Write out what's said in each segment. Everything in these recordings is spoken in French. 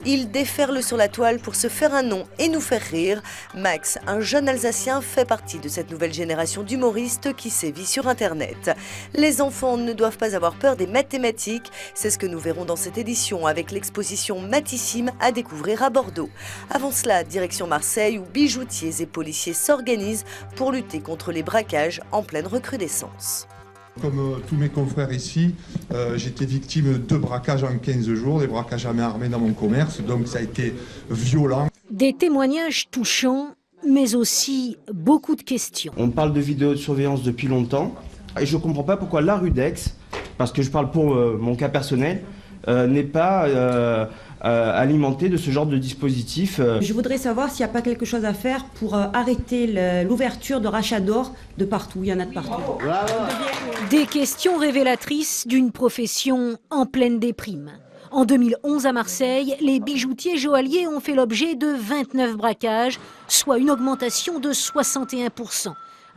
Il déferle sur la toile pour se faire un nom et nous faire rire. Max, un jeune Alsacien, fait partie de cette nouvelle génération d'humoristes qui sévit sur Internet. Les enfants ne doivent pas avoir peur des mathématiques. C'est ce que nous verrons dans cette édition avec l'exposition Matissime à découvrir à Bordeaux. Avant cela, direction Marseille où bijoutiers et policiers s'organisent pour lutter contre les braquages en pleine recrudescence. Comme tous mes confrères ici, j'étais victime de braquages en 15 jours, des braquages à main armée dans mon commerce, donc ça a été violent. Des témoignages touchants, mais aussi beaucoup de questions. On parle de vidéosurveillance depuis longtemps, et je ne comprends pas pourquoi la rue d'Aix, parce que je parle pour mon cas personnel, n'est pas alimentée de ce genre de dispositif. Je voudrais savoir s'il n'y a pas quelque chose à faire pour arrêter l'ouverture de rachats d'or de partout. Il y en a de partout. Des questions révélatrices d'une profession en pleine déprime. En 2011 à Marseille, les bijoutiers joailliers ont fait l'objet de 29 braquages, soit une augmentation de 61%.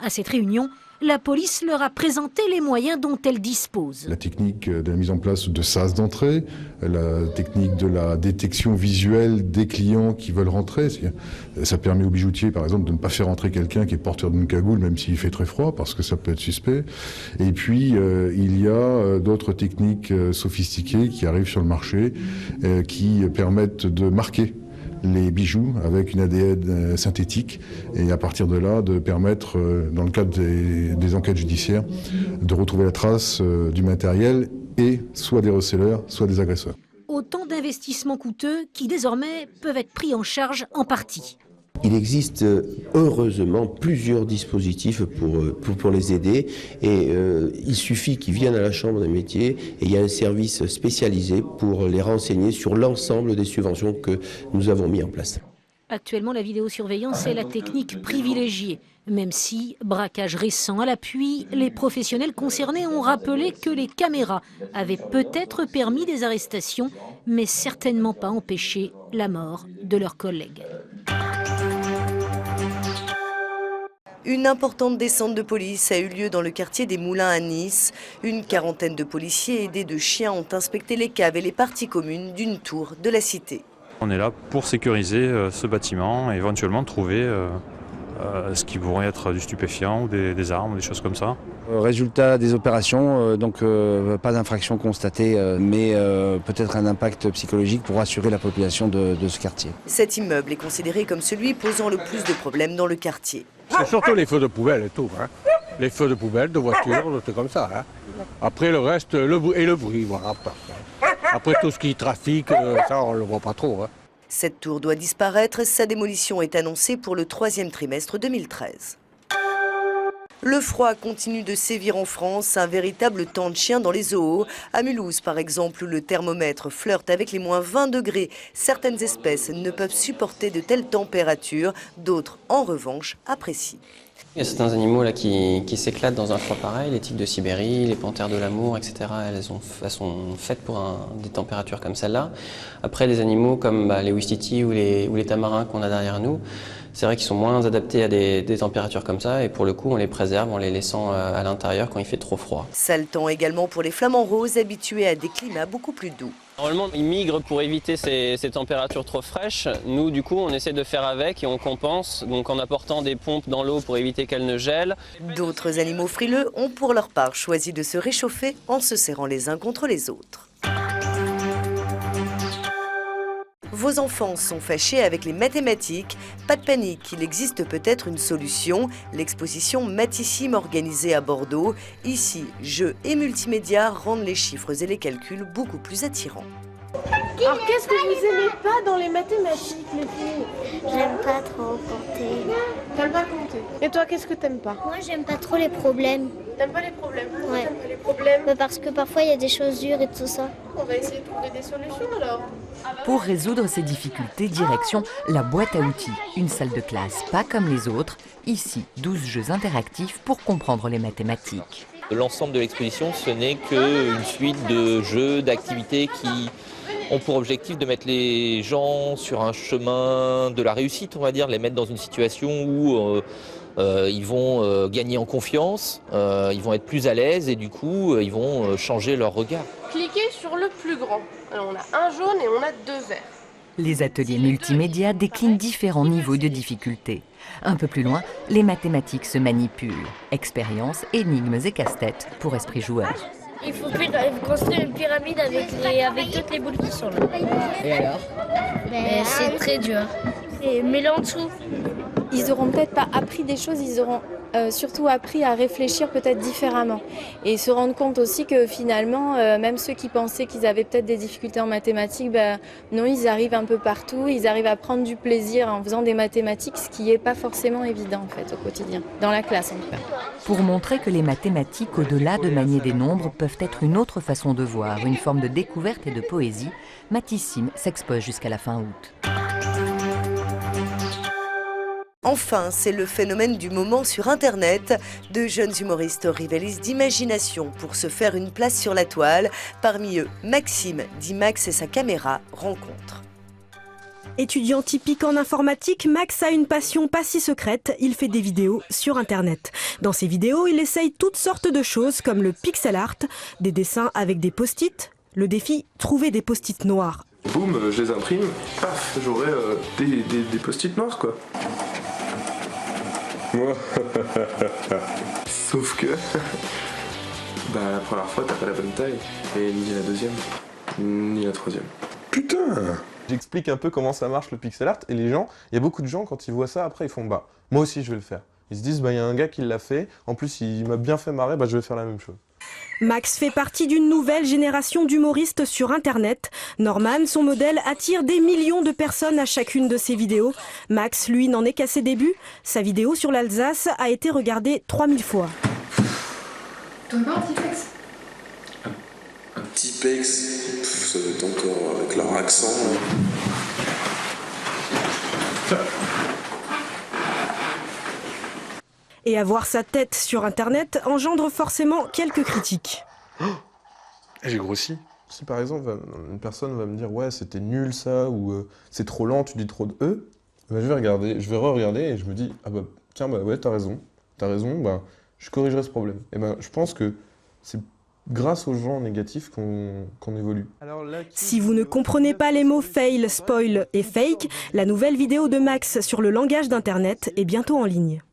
À cette réunion, la police leur a présenté les moyens dont elle dispose. La technique de la mise en place de sas d'entrée, la technique de la détection visuelle des clients qui veulent rentrer. Ça permet aux bijoutiers, par exemple, de ne pas faire entrer quelqu'un qui est porteur d'une cagoule, même s'il fait très froid, parce que ça peut être suspect. Et puis, il y a d'autres techniques sophistiquées qui arrivent sur le marché, qui permettent de marquer les bijoux avec une ADN synthétique et à partir de là de permettre, dans le cadre des enquêtes judiciaires, de retrouver la trace du matériel et soit des receleurs, soit des agresseurs. Autant d'investissements coûteux qui désormais peuvent être pris en charge en partie. Il existe heureusement plusieurs dispositifs pour les aider et il suffit qu'ils viennent à la Chambre des métiers et il y a un service spécialisé pour les renseigner sur l'ensemble des subventions que nous avons mis en place. Actuellement, la vidéosurveillance est la technique privilégiée. Même si, braquage récent à l'appui, les professionnels concernés ont rappelé que les caméras avaient peut-être permis des arrestations, mais certainement pas empêché la mort de leurs collègues. Une importante descente de police a eu lieu dans le quartier des Moulins à Nice. Une quarantaine de policiers aidés de chiens ont inspecté les caves et les parties communes d'une tour de la cité. On est là pour sécuriser ce bâtiment et éventuellement trouver ce qui pourrait être du stupéfiant ou des armes, des choses comme ça. Résultat des opérations, donc pas d'infraction constatée, mais peut-être un impact psychologique pour rassurer la population de ce quartier. Cet immeuble est considéré comme celui posant le plus de problèmes dans le quartier. C'est surtout les feux de poubelle et tout. Hein. Les feux de poubelle, de voitures, c'est comme ça. Hein. Après le reste, le bruit, voilà. Après tout ce qui est trafic, ça on ne le voit pas trop. Hein. Cette tour doit disparaître. Sa démolition est annoncée pour le 3e trimestre 2013. Le froid continue de sévir en France, un véritable temps de chien dans les zoos. À Mulhouse, par exemple, où le thermomètre flirte avec les moins 20 degrés. Certaines espèces ne peuvent supporter de telles températures, d'autres, en revanche, apprécient. Il y a certains animaux là, qui s'éclatent dans un froid pareil, les tigres de Sibérie, les panthères de l'amour, etc. Elles sont faites pour des températures comme celle-là. Après, les animaux comme les ouistiti ou les tamarins qu'on a derrière nous, c'est vrai qu'ils sont moins adaptés à des températures comme ça et pour le coup on les préserve en les laissant à l'intérieur quand il fait trop froid. Sale temps également pour les flamants roses habitués à des climats beaucoup plus doux. Normalement ils migrent pour éviter ces températures trop fraîches. Nous du coup on essaie de faire avec et on compense donc en apportant des pompes dans l'eau pour éviter qu'elle ne gèle. D'autres animaux frileux ont pour leur part choisi de se réchauffer en se serrant les uns contre les autres. Vos enfants sont fâchés avec les mathématiques. Pas de panique, il existe peut-être une solution. L'exposition Matissime organisée à Bordeaux. Ici, jeux et multimédia rendent les chiffres et les calculs beaucoup plus attirants. Alors qu'est-ce que vous aimez pas dans les mathématiques, les filles? J'aime pas trop compter. T'aimes pas compter. Et toi, qu'est-ce que t'aimes pas? Moi, j'aime pas trop les problèmes. T'aimes pas les problèmes? Pourquoi ouais. T'aimes pas les problèmes? Parce que parfois, il y a des choses dures et tout ça. On va essayer de trouver des solutions alors. Pour résoudre ces difficultés, direction la boîte à outils. Une salle de classe pas comme les autres. Ici, 12 jeux interactifs pour comprendre les mathématiques. L'ensemble de l'exposition, ce n'est qu'une suite de jeux, d'activités qui ont pour objectif de mettre les gens sur un chemin de la réussite, on va dire, les mettre dans une situation où ils vont gagner en confiance, ils vont être plus à l'aise et du coup, ils vont changer leur regard. Cliquez sur le plus grand. Alors, on a un jaune et on a 2 verts. Les ateliers multimédia déclinent différents niveaux de difficulté. Un peu plus loin, les mathématiques se manipulent. Expériences, énigmes et casse-têtes pour esprit joueur. Il faut construire une pyramide avec toutes les boules qui sont là. Et alors? C'est très dur. Mais là en dessous. Ils n'auront peut-être pas appris des choses, ils auront surtout appris à réfléchir peut-être différemment. Et se rendre compte aussi que finalement, même ceux qui pensaient qu'ils avaient peut-être des difficultés en mathématiques, non, ils arrivent un peu partout, ils arrivent à prendre du plaisir en faisant des mathématiques, ce qui n'est pas forcément évident en fait au quotidien, dans la classe en tout cas. Pour montrer que les mathématiques, au-delà de manier des nombres, peuvent être une autre façon de voir, une forme de découverte et de poésie, Matissime s'expose jusqu'à la fin août. Enfin, c'est le phénomène du moment sur Internet. De jeunes humoristes rivalisent d'imagination pour se faire une place sur la toile. Parmi eux, Maxime, dit Max et sa caméra, rencontrent. Étudiant typique en informatique, Max a une passion pas si secrète, il fait des vidéos sur Internet. Dans ses vidéos, il essaye toutes sortes de choses comme le pixel art, des dessins avec des post-it, le défi « Trouver des post-it noirs ». Boum, je les imprime, paf, j'aurai des post-it noirs quoi. Sauf que la première fois t'as pas la bonne taille, et ni la deuxième, ni la troisième. Putain! J'explique un peu comment ça marche le pixel art, et il y a beaucoup de gens quand ils voient ça après ils font moi aussi je vais le faire. Ils se disent il y a un gars qui l'a fait, en plus il m'a bien fait marrer, je vais faire la même chose. Max fait partie d'une nouvelle génération d'humoristes sur Internet. Norman, son modèle, attire des millions de personnes à chacune de ses vidéos. Max, lui, n'en est qu'à ses débuts. Sa vidéo sur l'Alsace a été regardée 3000 fois. T'en veux un Tipex? Un Tipex, ça doit être encore avec leur accent. Et avoir sa tête sur Internet engendre forcément quelques critiques. J'ai grossi. Si par exemple une personne va me dire ouais c'était nul ça ou c'est trop lent, tu dis trop de E, je vais re-regarder et je me dis ah tiens ouais t'as raison, je corrigerai ce problème. Et je pense que c'est grâce aux gens négatifs qu'on évolue. Si vous ne comprenez pas les mots fail, spoil et fake, la nouvelle vidéo de Max sur le langage d'Internet est bientôt en ligne.